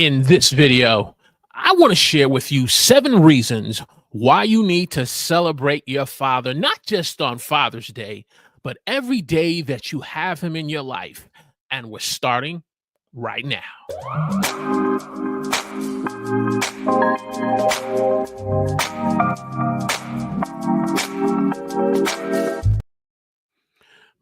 In this video, I want to share with you 7 reasons why you need to celebrate your father, not just on Father's Day, but every day that you have him in your life. And we're starting right now.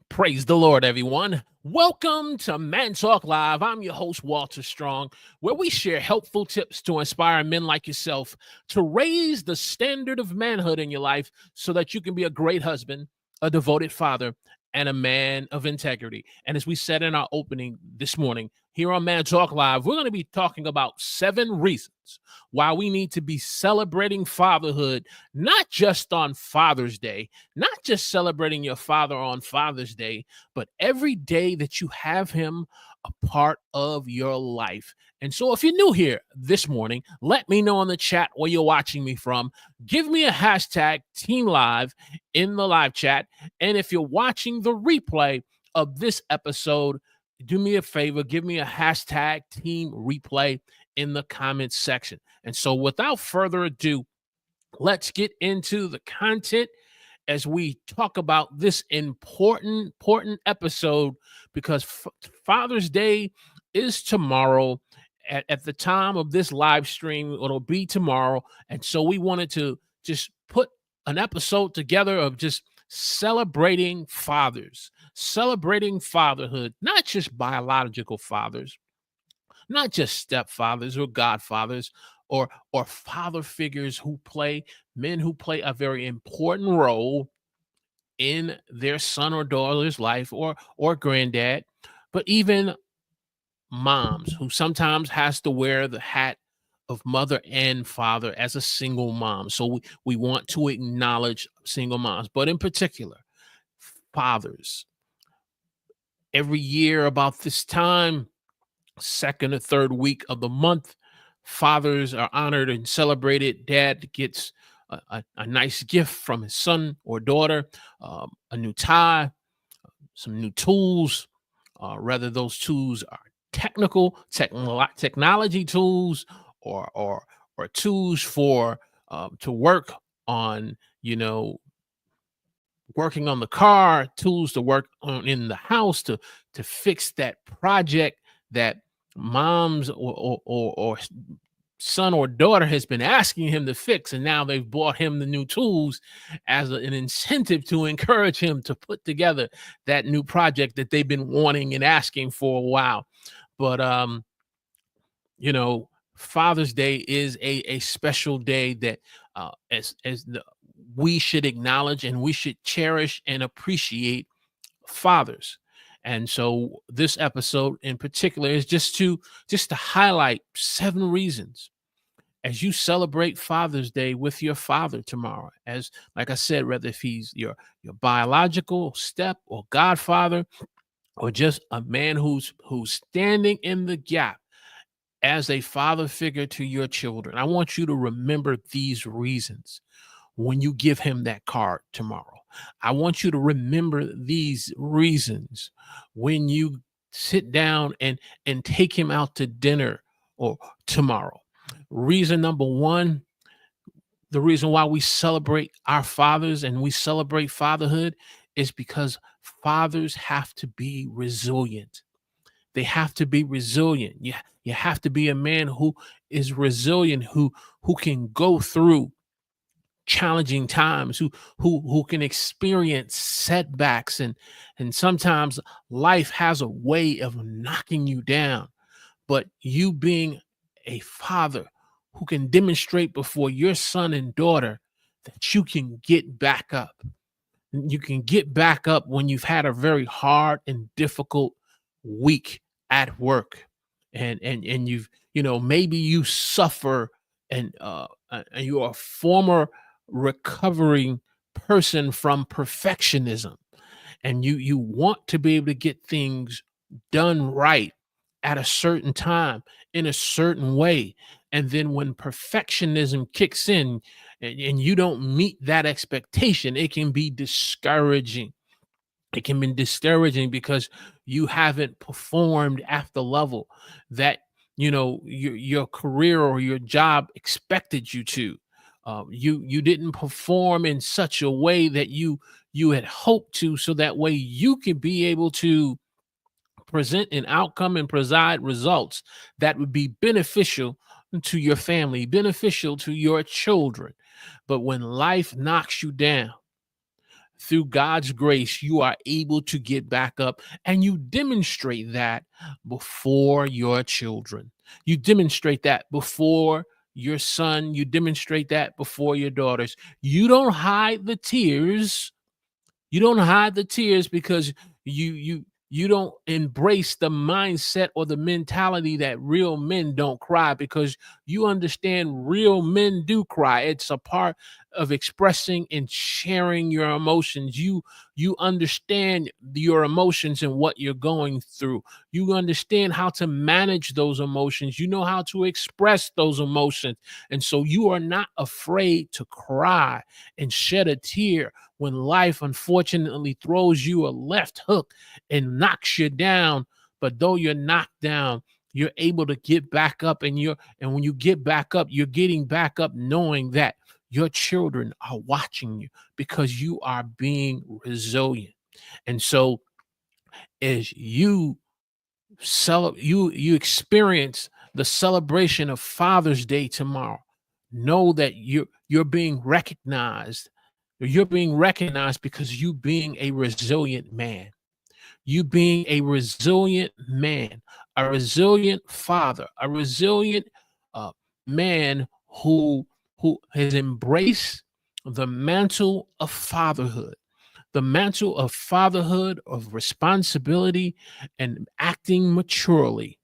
Praise the Lord, everyone. Welcome to Man Talk Live. I'm your host, Walter Strong, where we share helpful tips to inspire men like yourself to raise the standard of manhood in your life so that you can be a great husband, a devoted father, and a man of integrity. And as we said in our opening this morning, here on Man Talk Live, we're going to be talking about 7 reasons why we need to be celebrating fatherhood, not just on Father's Day, not just celebrating your father on Father's Day, but every day that you have him a part of your life. And so if you're new here this morning, let me know in the chat where you're watching me from. Give me a hashtag Team Live in the live chat. And if you're watching the replay of this episode, do me a favor, give me a hashtag Team Replay in the comments section. And so without further ado, let's get into the content as we talk about this important episode, because Father's Day is tomorrow. At the time of this live stream, it'll be tomorrow. And so we wanted to just put an episode together of just celebrating fathers, celebrating fatherhood, not just biological fathers, not just stepfathers or godfathers or father figures men who play a very important role in their son or daughter's life or granddad, but even moms who sometimes has to wear the hat of mother and father as a single mom. So we want to acknowledge single moms, but in particular, fathers. Every year about this time, second or third week of the month, fathers are honored and celebrated. Dad gets a nice gift from his son or daughter, a new tie, some new tools, whether those tools are technology tools or tools for to work on, working on the car, tools to work on in the house to fix that project that moms or son or daughter has been asking him to fix, and now they've bought him the new tools as an incentive to encourage him to put together that new project that they've been wanting and asking for a while. But Father's Day is a special day that we should acknowledge, and we should cherish and appreciate fathers. And so this episode in particular is just to highlight 7 reasons as you celebrate Father's Day with your father tomorrow. As like I said, whether if he's your biological step or godfather, or just a man who's standing in the gap as a father figure to your children, I want you to remember these reasons when you give him that card tomorrow. I want you to remember these reasons when you sit down and take him out to dinner or tomorrow. Reason number 1, the reason why we celebrate our fathers and we celebrate fatherhood is because fathers have to be resilient. They have to be resilient. You have to be a man who is resilient, who can go through challenging times, who can experience setbacks, and sometimes life has a way of knocking you down. But you being a father who can demonstrate before your son and daughter that you can get back up. You can get back up when you've had a very hard and difficult week at work, and you've maybe you suffer, and you're a former recovering person from perfectionism, and you want to be able to get things done right at a certain time in a certain way, and then when perfectionism kicks in and you don't meet that expectation, it can be discouraging. It can be discouraging because you haven't performed at the level that your career or your job expected you to. You didn't perform in such a way that you had hoped to, so that way you could be able to present an outcome and preside results that would be beneficial to your family, beneficial to your children. But when life knocks you down, through God's grace, you are able to get back up, and you demonstrate that before your children. You demonstrate that before your son. You demonstrate that before your daughters. You don't hide the tears. You don't hide the tears because you don't embrace the mindset or the mentality that real men don't cry, because you understand real men do cry. It's a part of expressing and sharing your emotions. You understand your emotions and what you're going through. You understand how to manage those emotions. You know how to express those emotions. And so you are not afraid to cry and shed a tear when life unfortunately throws you a left hook and knocks you down. But though you're knocked down, you're able to get back up, and when you get back up, you're getting back up knowing that your children are watching you, because you are being resilient. And so as you experience the celebration of Father's Day tomorrow, know that you're being recognized. You're being recognized because you being a resilient man. You being a resilient man, a resilient father, a resilient uh, man who has embraced the mantle of fatherhood, the mantle of fatherhood, of responsibility, and acting maturely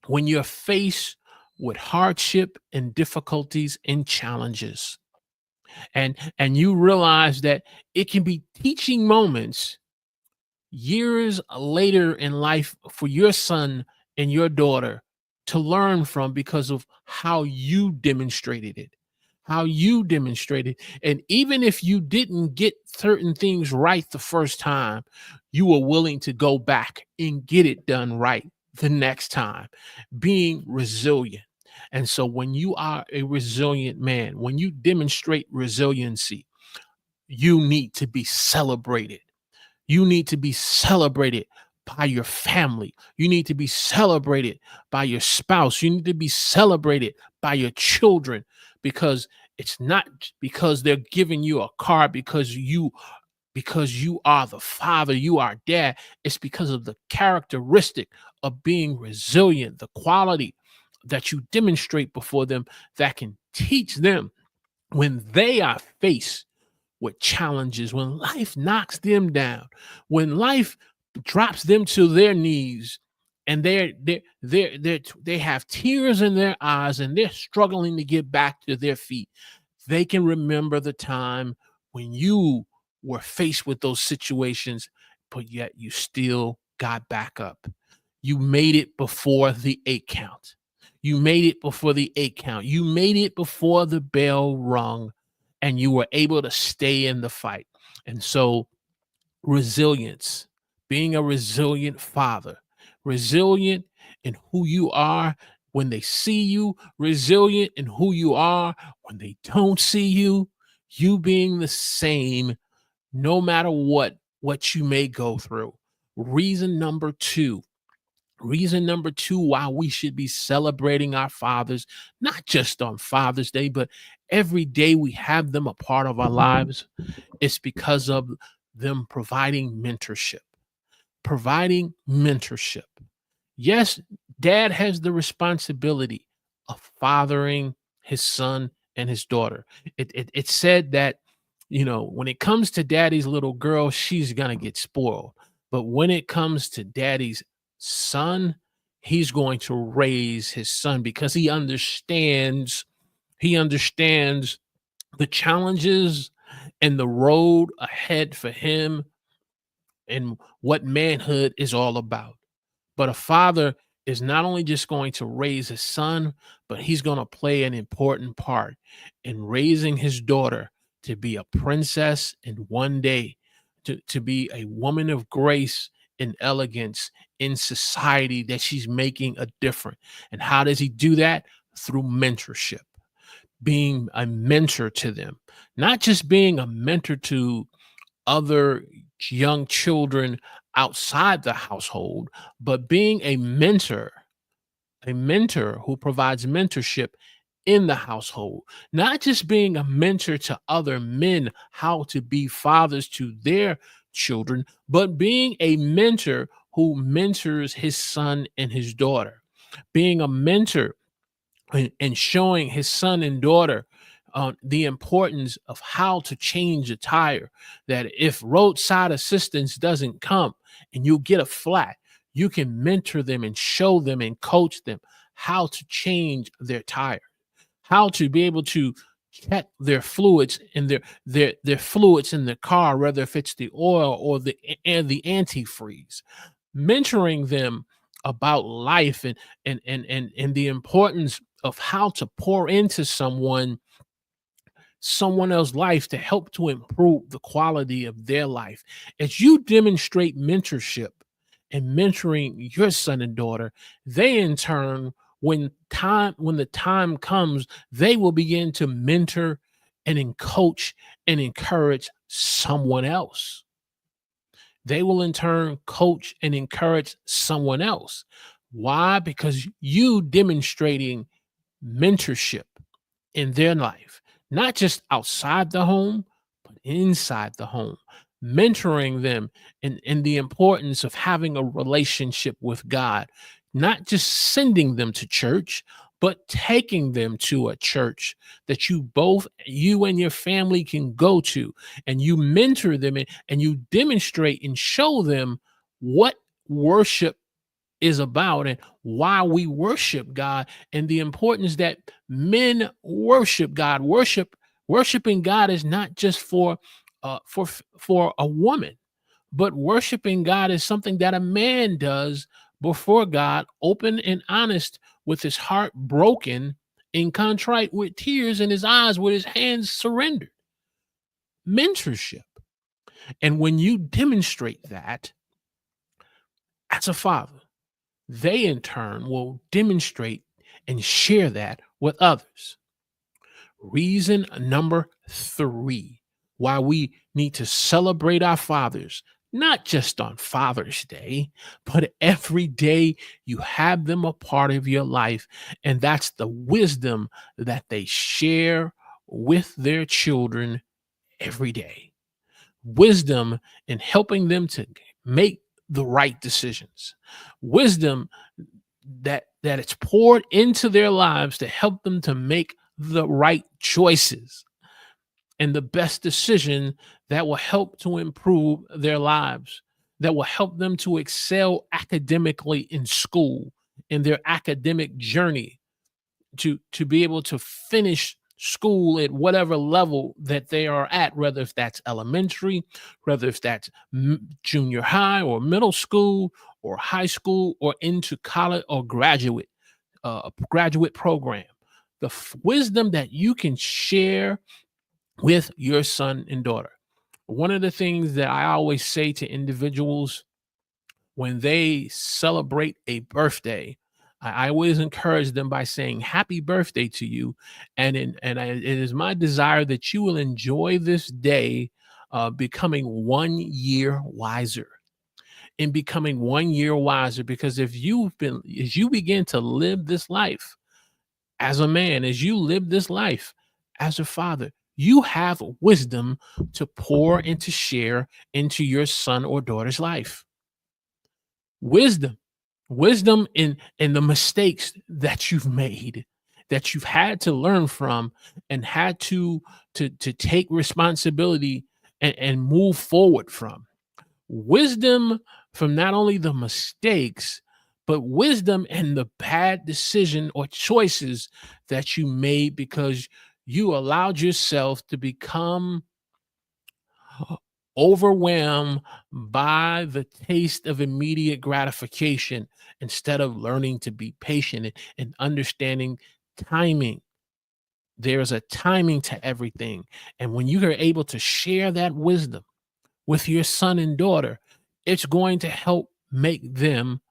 when you're faced with hardship and difficulties and challenges. And you realize that it can be teaching moments years later in life for your son and your daughter to learn from, because of how you demonstrated it, how you demonstrated. And even if you didn't get certain things right the first time, you were willing to go back and get it done right the next time, being resilient. And so when you are a resilient man, when you demonstrate resiliency, you need to be celebrated. You need to be celebrated by your family. You need to be celebrated by your spouse. You need to be celebrated by your children, because it's not because they're giving you a car because you are the father, you are dad. It's because of the characteristic of being resilient, the quality that you demonstrate before them that can teach them when they are faced with challenges, when life knocks them down, when life drops them to their knees, and they have tears in their eyes and they're struggling to get back to their feet. They can remember the time when you were faced with those situations, but yet you still got back up. You made it before the 8 count. You made it before the 8 count. You made it before the bell rung, and you were able to stay in the fight. And so, resilience, being a resilient father, resilient in who you are when they see you, resilient in who you are when they don't see you, you being the same no matter what you may go through. Reason number two, reason number two why we should be celebrating our fathers, not just on Father's Day, but every day we have them a part of our lives, it's because of them providing mentorship. Providing mentorship. Yes, dad has the responsibility of fathering his son and his daughter. It said that, when it comes to daddy's little girl, she's going to get spoiled. But when it comes to daddy's son, he's going to raise his son because he understands the challenges and the road ahead for him and what manhood is all about. But a father is not only just going to raise his son, but he's going to play an important part in raising his daughter to be a princess and one day to be a woman of grace and elegance in society, that she's making a difference. And how does he do that? Through mentorship, being a mentor to them, not just being a mentor to other young children outside the household, but being a mentor who provides mentorship in the household, not just being a mentor to other men, how to be fathers to their children, but being a mentor who mentors his son and his daughter, being a mentor and showing his son and daughter the importance of how to change a tire. That if roadside assistance doesn't come and you get a flat, you can mentor them and show them and coach them how to change their tire, how to be able to check their fluids in their fluids in the car, whether if it's the oil or the antifreeze, mentoring them about life and the importance of how to pour into someone else's life to help to improve the quality of their life. As you demonstrate mentorship and mentoring your son and daughter, they in turn, when the time comes, they will begin to mentor and coach and encourage someone else. They will in turn coach and encourage someone else. Why? Because you demonstrating mentorship in their life, not just outside the home, but inside the home, mentoring them in the importance of having a relationship with God, not just sending them to church, but taking them to a church that you and your family can go to, and you mentor them and you demonstrate and show them what worship is about and why we worship God, and the importance that men worship God. Worshiping God is not just for a woman, but worshiping God is something that a man does before God, open and honest, with his heart broken and contrite, with tears in his eyes, with his hands surrendered. Mentorship. And when you demonstrate that as a father, they in turn will demonstrate and share that with others. Reason number 3 why we need to celebrate our fathers, not just on Father's Day, but every day you have them a part of your life. And that's the wisdom that they share with their children every day. Wisdom in helping them to make the right decisions. Wisdom that it's poured into their lives to help them to make the right choices and the best decision that will help to improve their lives, that will help them to excel academically in school, in their academic journey, to be able to finish school at whatever level that they are at, whether if that's elementary, whether if that's junior high or middle school or high school or into college or graduate program. The wisdom that you can share with your son and daughter. One of the things that I always say to individuals when they celebrate a birthday, I always encourage them by saying happy birthday to you. It is my desire that you will enjoy this day, becoming 1 year wiser, in becoming 1 year wiser. Because as you begin to live this life as a man, as you live this life as a father, you have wisdom to pour and to share into your son or daughter's life. Wisdom, wisdom in the mistakes that you've made, that you've had to learn from, and had to take responsibility and move forward from. Wisdom from not only the mistakes, but wisdom and the bad decision or choices that you made because you allowed yourself to become overwhelmed by the taste of immediate gratification instead of learning to be patient and understanding timing. There's a timing to everything. And when you are able to share that wisdom with your son and daughter, It's going to help make them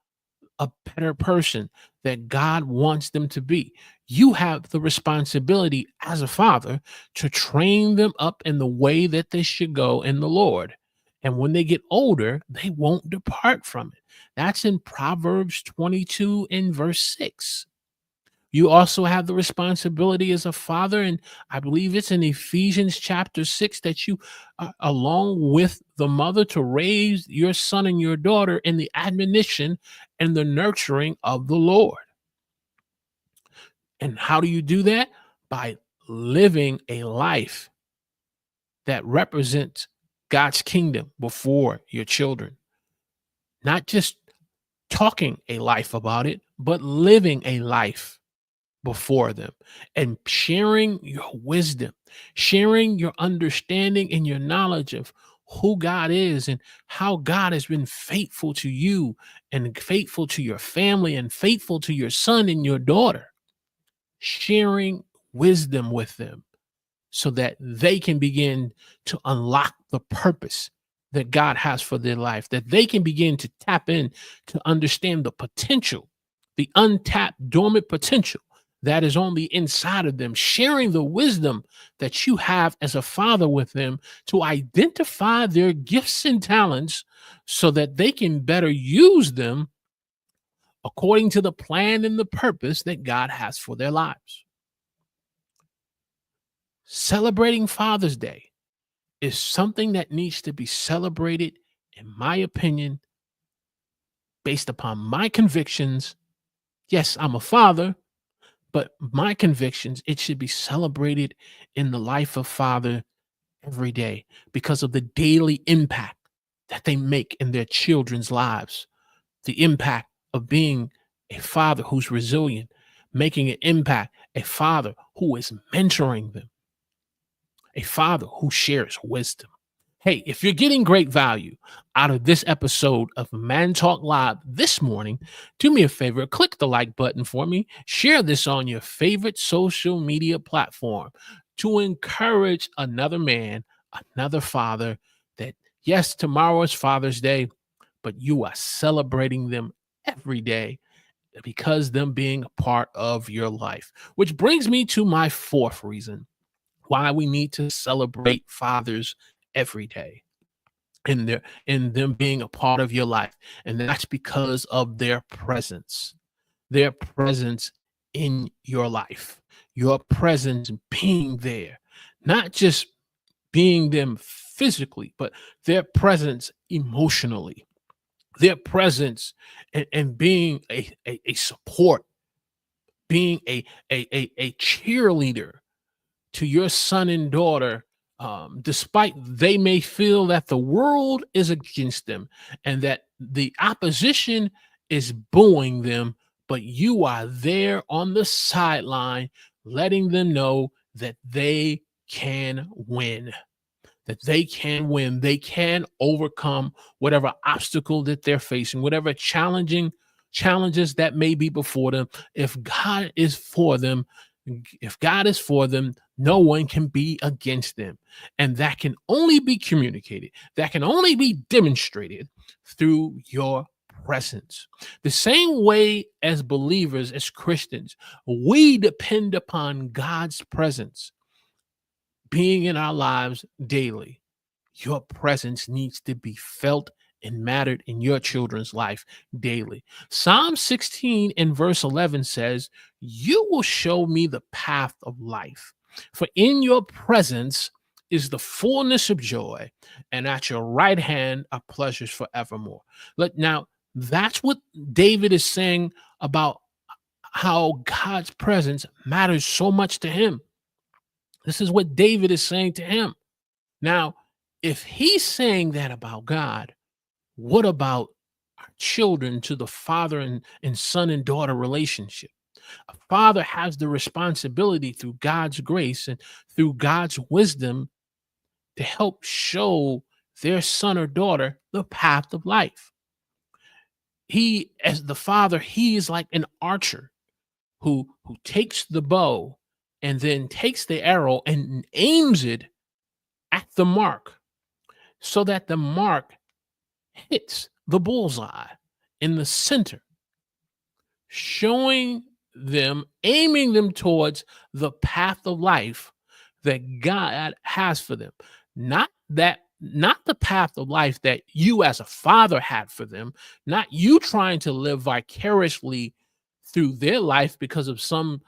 a better person that God wants them to be. You have the responsibility as a father to train them up in the way that they should go in the Lord. And when they get older, they won't depart from it. That's in Proverbs 22 and verse 6. You also have the responsibility as a father, and I believe it's in Ephesians chapter 6 that you, along with the mother, to raise your son and your daughter in the admonition and the nurturing of the Lord. And how do you do that? By living a life that represents God's kingdom before your children, not just talking a life about it, but living a life before them and sharing your wisdom, sharing your understanding and your knowledge of who God is and how God has been faithful to you and faithful to your family and faithful to your son and your daughter. Sharing wisdom with them so that they can begin to unlock the purpose that God has for their life, that they can begin to tap in to understand the potential, the untapped, dormant potential that is on the inside of them, sharing the wisdom that you have as a father with them to identify their gifts and talents so that they can better use them according to the plan and the purpose that God has for their lives. Celebrating Father's Day is something that needs to be celebrated, in my opinion, based upon my convictions. Yes, I'm a father, but my convictions, it should be celebrated in the life of father every day because of the daily impact that they make in their children's lives. The impact of being a father who's resilient, making an impact, a father who is mentoring them, a father who shares wisdom. Hey, if you're getting great value out of this episode of Man Talk Live this morning, do me a favor, click the like button for me, share this on your favorite social media platform to encourage another man, another father that, yes, tomorrow is Father's Day, but you are celebrating them every day because them being a part of your life. Which brings me to my fourth reason why we need to celebrate fathers every day in them being a part of your life. And that's because of their presence in your life, your presence being there, not just being them physically, but their presence emotionally, their presence and being a support, being a cheerleader to your son and daughter, despite they may feel that the world is against them and that the opposition is booing them, but you are there on the sideline, letting them know that they can win, that they can win. They can overcome whatever obstacle that they're facing, whatever challenges that may be before them. If God is for them, if God is for them, no one can be against them. And that can only be communicated, that can only be demonstrated through your presence. The same way as believers, as Christians, we depend upon God's presence being in our lives daily. Your presence needs to be felt and mattered in your children's life daily. Psalm 16 and verse 11 says, "You will show me the path of life, for in your presence is the fullness of joy, and at your right hand are pleasures forevermore." Now, that's what David is saying about how God's presence matters so much to him. This is what David is saying to him. Now, if he's saying that about God, what about our children to the father and son and daughter relationship? A father has the responsibility through God's grace and through God's wisdom to help show their son or daughter the path of life. He, as the father, he is like an archer who takes the bow and then takes the arrow and aims it at the mark so that the mark hits the bullseye in the center, showing them, aiming them towards the path of life that God has for them. Not the path of life that you as a father had for them, not you trying to live vicariously through their life because of some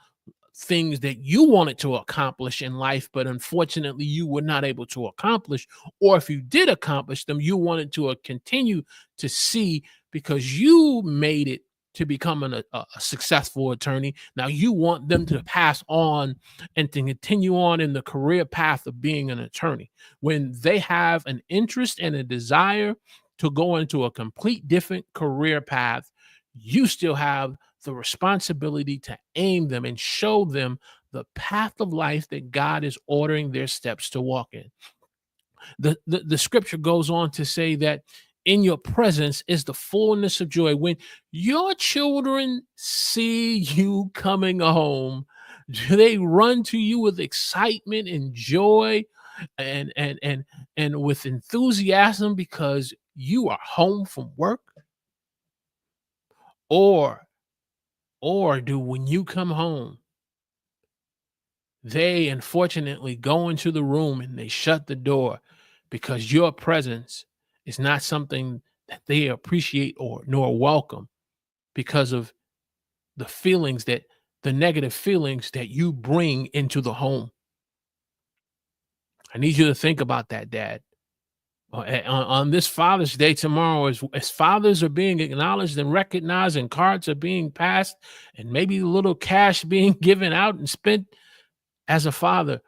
things that you wanted to accomplish in life, but unfortunately you were not able to accomplish. Or if you did accomplish them, you wanted to continue to see because you made it to become a successful attorney. Now you want them to pass on and to continue on in the career path of being an attorney when they have an interest and a desire to go into a complete different career path. You still have the responsibility to aim them and show them the path of life that God is ordering their steps to walk in. The scripture goes on to say that in your presence is the fullness of joy. When your children see you coming home, they run to you with excitement and joy and with enthusiasm because you are home from work? Or do when you come home, they unfortunately go into the room and they shut the door because your presence is not something that they appreciate or nor welcome because of the negative feelings that you bring into the home. I need you to think about that, Dad. On this Father's Day tomorrow, as fathers are being acknowledged and recognized, and cards are being passed, and maybe a little cash being given out and spent, as a father,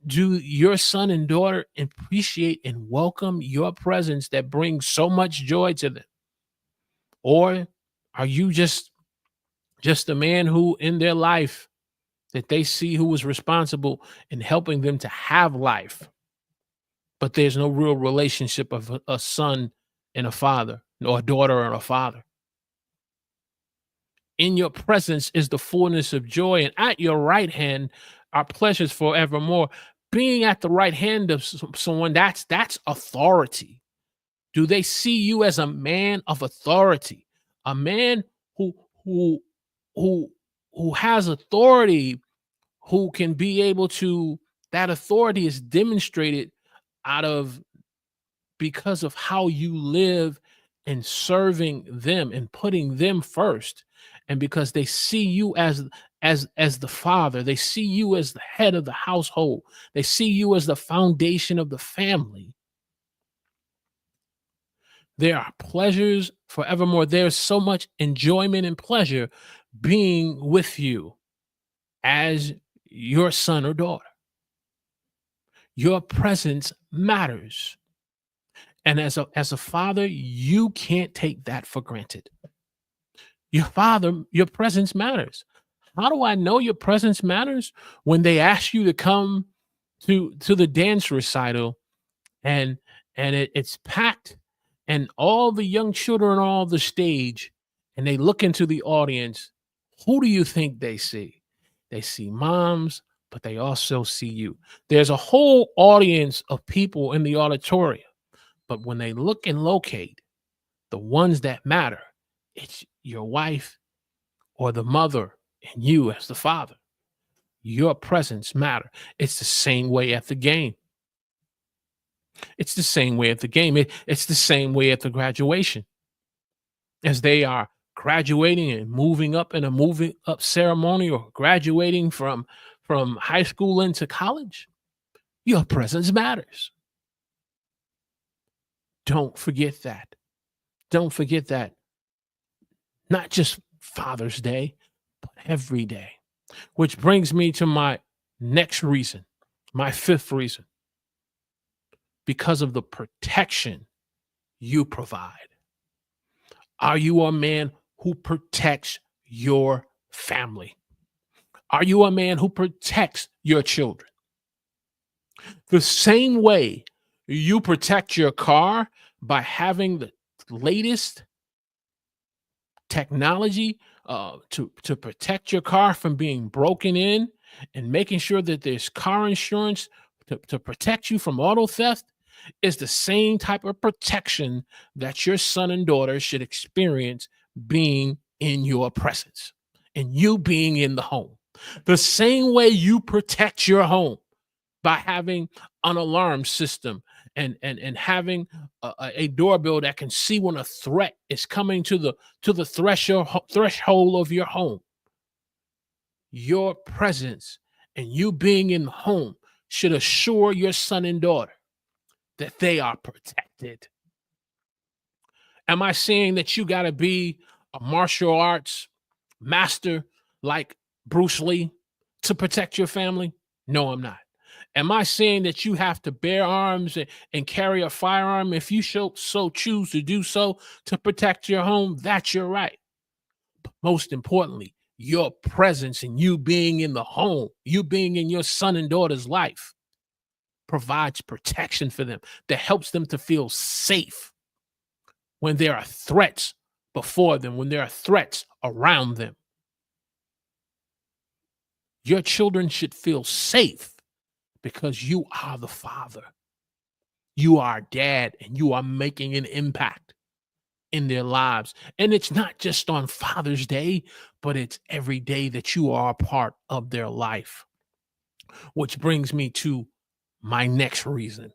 do your son and daughter appreciate and welcome your presence that brings so much joy to them? Or are you just a man who in their life that they see who was responsible in helping them to have life, but there's no real relationship of a son and a father, or a daughter and a father? In your presence is the fullness of joy, and at your right hand are pleasures forevermore. Being at the right hand of someone, that's authority. Do they see you as a man of authority, a man who who who who has authority, who can be able to, that authority is demonstrated out of, because of how you live and serving them and putting them first, and because they see you as the father, they see you as the head of the household, they see you as the foundation of the family. There are pleasures forevermore. There's so much enjoyment and pleasure being with you as your son or daughter. Your presence matters. And as a father, you can't take that for granted. Your presence matters. How do I know your presence matters? When they ask you to come to the dance recital, and it's packed, and all the young children are on the stage, and they look into the audience, who do you think they see? They see moms, but they also see you. There's a whole audience of people in the auditorium, but when they look and locate the ones that matter, it's your wife or the mother and you as the father. Your presence matter. It's the same way at the game. It's the same way at the game. It's the same way at the graduation. As they are graduating and moving up in a moving up ceremony, or graduating from high school into college, your presence matters. Don't forget that. Don't forget that. Not just Father's Day, but every day. Which brings me to my next reason, my fifth reason. Because of the protection you provide. Are you a man who protects your family? Are you a man who protects your children? The same way you protect your car by having the latest technology to protect your car from being broken in, and making sure that there's car insurance to protect you from auto theft. is the same type of protection that your son and daughter should experience being in your presence and you being in the home. The same way you protect your home by having an alarm system and having a doorbell that can see when a threat is coming to the threshold of your home. Your presence and you being in the home should assure your son and daughter that they are protected. Am I saying that you got to be a martial arts master like Bruce Lee to protect your family? No, I'm not. Am I saying that you have to bear arms and carry a firearm if you so choose to do so to protect your home? That's your right. But most importantly, your presence and you being in the home, you being in your son and daughter's life provides protection for them that helps them to feel safe when there are threats before them, when there are threats around them. Your children should feel safe because you are the father. You are dad and you are making an impact in their lives. And it's not just on Father's Day, but it's every day that you are a part of their life. Which brings me to my next reason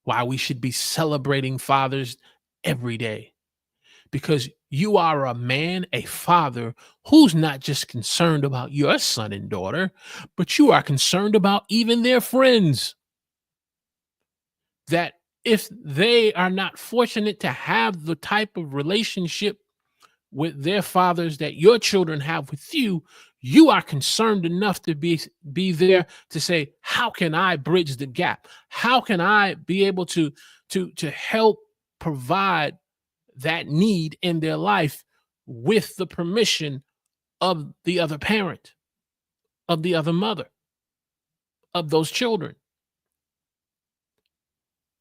why we should be celebrating fathers every day. Because you are a man, a father, who's not just concerned about your son and daughter, but you are concerned about even their friends. That if they are not fortunate to have the type of relationship with their fathers that your children have with you, you are concerned enough to be there to say, how can I bridge the gap? How can I be able to help provide that need in their life with the permission of the other parent, of the other mother, of those children?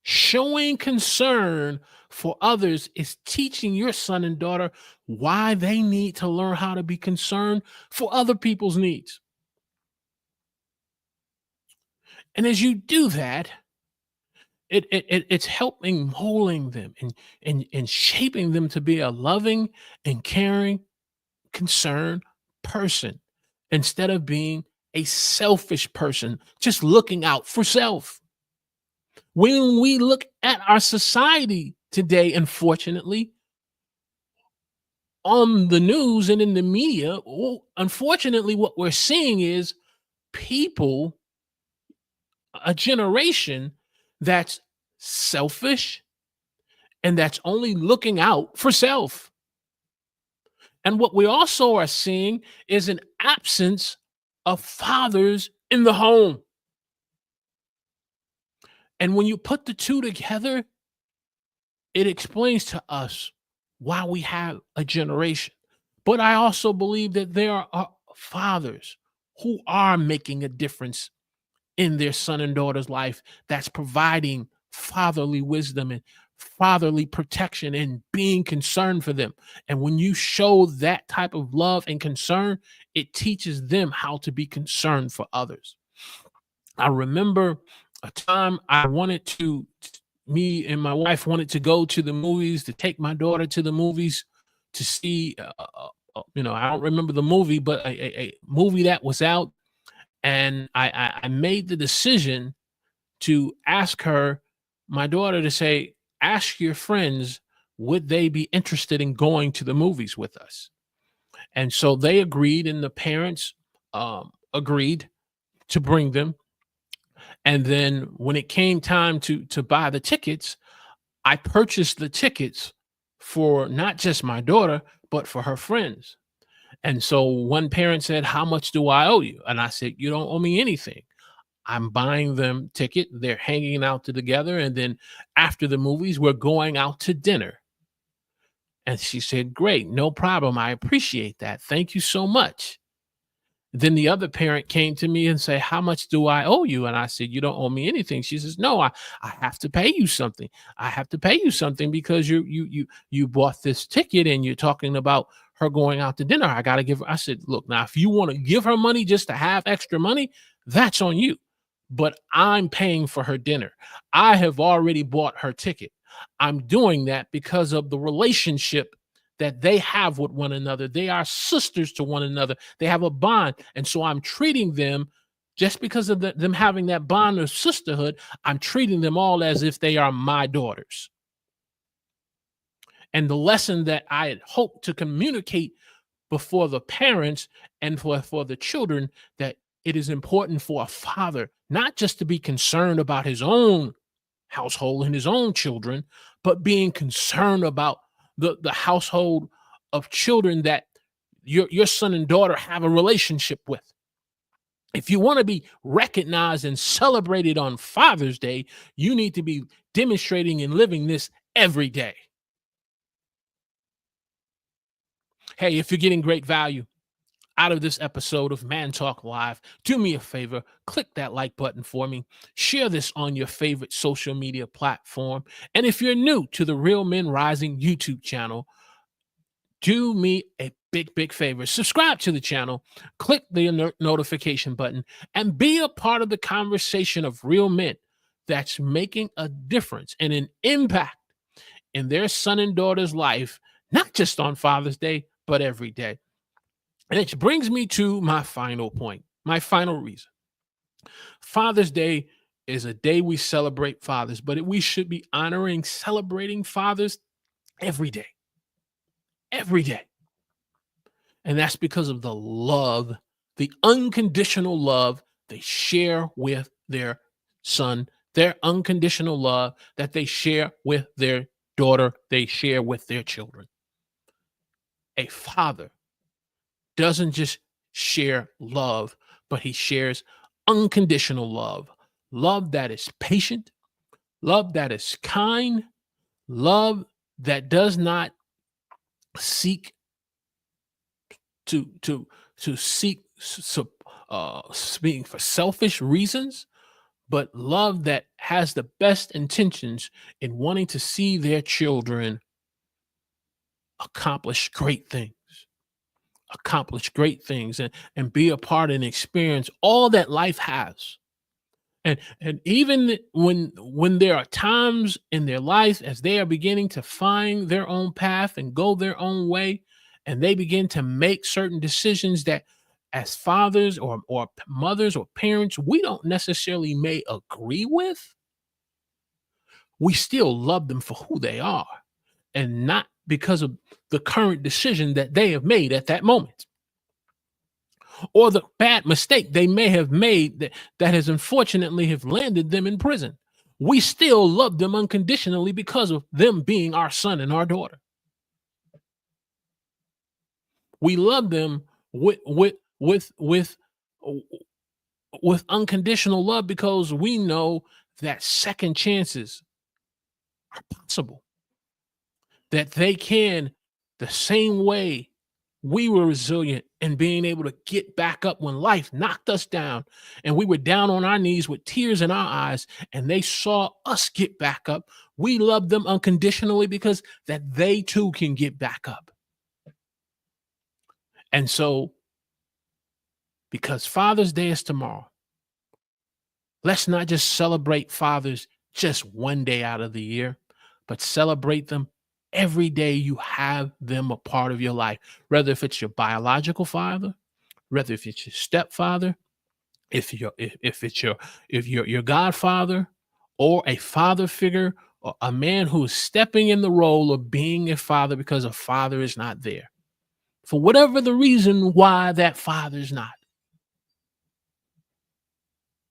Showing concern for others is teaching your son and daughter why they need to learn how to be concerned for other people's needs. And as you do that, it's helping molding them and shaping them to be a loving and caring, concerned person instead of being a selfish person, just looking out for self. When we look at our society today, unfortunately, on the news and in the media, unfortunately, what we're seeing is people, a generation that's selfish and that's only looking out for self. And what we also are seeing is an absence of fathers in the home. And when you put the two together, it explains to us why we have a generation. But I also believe that there are fathers who are making a difference in their son and daughter's life that's providing fatherly wisdom and fatherly protection and being concerned for them. And when you show that type of love and concern, it teaches them how to be concerned for others. I remember a time me and my wife wanted to go to the movies, to take my daughter to the movies to see, I don't remember the movie, but a movie that was out. And I made the decision to ask my daughter, to say, ask your friends, would they be interested in going to the movies with us? And so they agreed, and the parents agreed to bring them. And then when it came time to buy the tickets, I purchased the tickets for not just my daughter, but for her friends. And so one parent said, how much do I owe you? And I said, you don't owe me anything. I'm buying them ticket. They're hanging out together. And then after the movies, we're going out to dinner. And she said, great, no problem. I appreciate that. Thank you so much. Then the other parent came to me and said, how much do I owe you? And I said, you don't owe me anything. She says, no, I have to pay you something. I have to pay you something because you bought this ticket and you're talking about her going out to dinner. I got to give her. I said, look, now, if you want to give her money just to have extra money, that's on you. but I'm paying for her dinner. I have already bought her ticket. I'm doing that because of the relationship that they have with one another. They are sisters to one another. They have a bond. And so I'm treating them just because of them having that bond of sisterhood. I'm treating them all as if they are my daughters. And the lesson that I had hoped to communicate before the parents and for the children, that it is important for a father not just to be concerned about his own household and his own children, but being concerned about the household of children that your son and daughter have a relationship with. If you want to be recognized and celebrated on Father's Day, you need to be demonstrating and living this every day. Hey, if you're getting great value out of this episode of Man Talk Live, do me a favor, click that like button for me, share this on your favorite social media platform. And if you're new to the Real Men Rising YouTube channel, do me a big favor. Subscribe to the channel, click the notification button, and be a part of the conversation of real men that's making a difference and an impact in their son and daughter's life, not just on Father's Day, but every day. And it brings me to my final point, my final reason. Father's Day is a day we celebrate fathers, but we should be honoring, celebrating fathers every day, every day. And that's because of the love, the unconditional love they share with their son, their unconditional love that they share with their daughter, they share with their children. A father doesn't just share love, but he shares unconditional love, love that is patient, love that is kind, love that does not seek to seek speaking for selfish reasons, but love that has the best intentions in wanting to see their children accomplish great things, and be a part and experience all that life has. And even when there are times in their life as they are beginning to find their own path and go their own way, and they begin to make certain decisions that as fathers or mothers or parents we don't necessarily may agree with, we still love them for who they are and not because of the current decision that they have made at that moment, or the bad mistake they may have made that has unfortunately have landed them in prison. We still love them unconditionally because of them being our son and our daughter. We love them with unconditional love because we know that second chances are possible, that they can, the same way we were resilient in being able to get back up when life knocked us down and we were down on our knees with tears in our eyes and they saw us get back up. We love them unconditionally because that they too can get back up. And so, because Father's Day is tomorrow, let's not just celebrate fathers just one day out of the year, but celebrate them every day you have them a part of your life, whether if it's your biological father, whether if it's your stepfather, if your godfather, or a father figure, or a man who is stepping in the role of being a father because a father is not there. For whatever the reason why that father is not,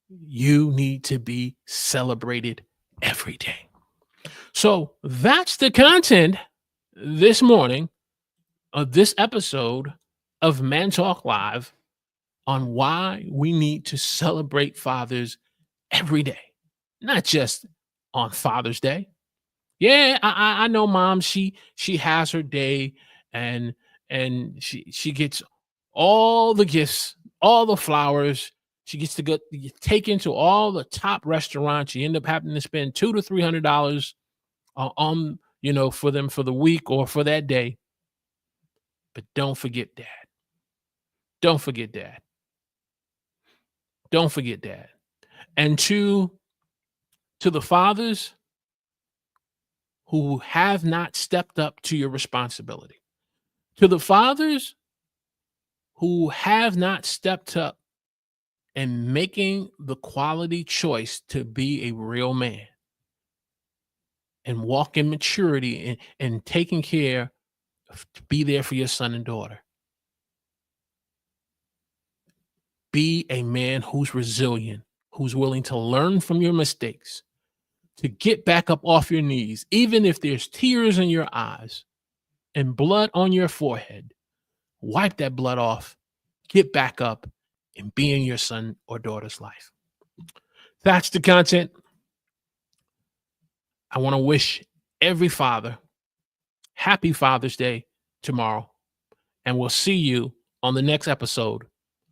you need to be celebrated every day. So that's the content this morning of this episode of Man Talk Live on why we need to celebrate fathers every day, not just on Father's Day. Yeah, I know mom, she has her day and she gets all the gifts, all the flowers. She gets to go take into all the top restaurants. You end up having to spend $200 to $300 on for them for the week or for that day. But don't forget dad. Don't forget dad. Don't forget dad. And to the fathers who have not stepped up to your responsibility, to the fathers who have not stepped up and making the quality choice to be a real man and walk in maturity and taking care to be there for your son and daughter. Be a man who's resilient, who's willing to learn from your mistakes, to get back up off your knees, even if there's tears in your eyes and blood on your forehead. Wipe that blood off, get back up, and be in your son or daughter's life. That's the content. I want to wish every father happy Father's Day tomorrow, and we'll see you on the next episode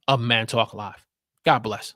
of Man Talk Live. God bless.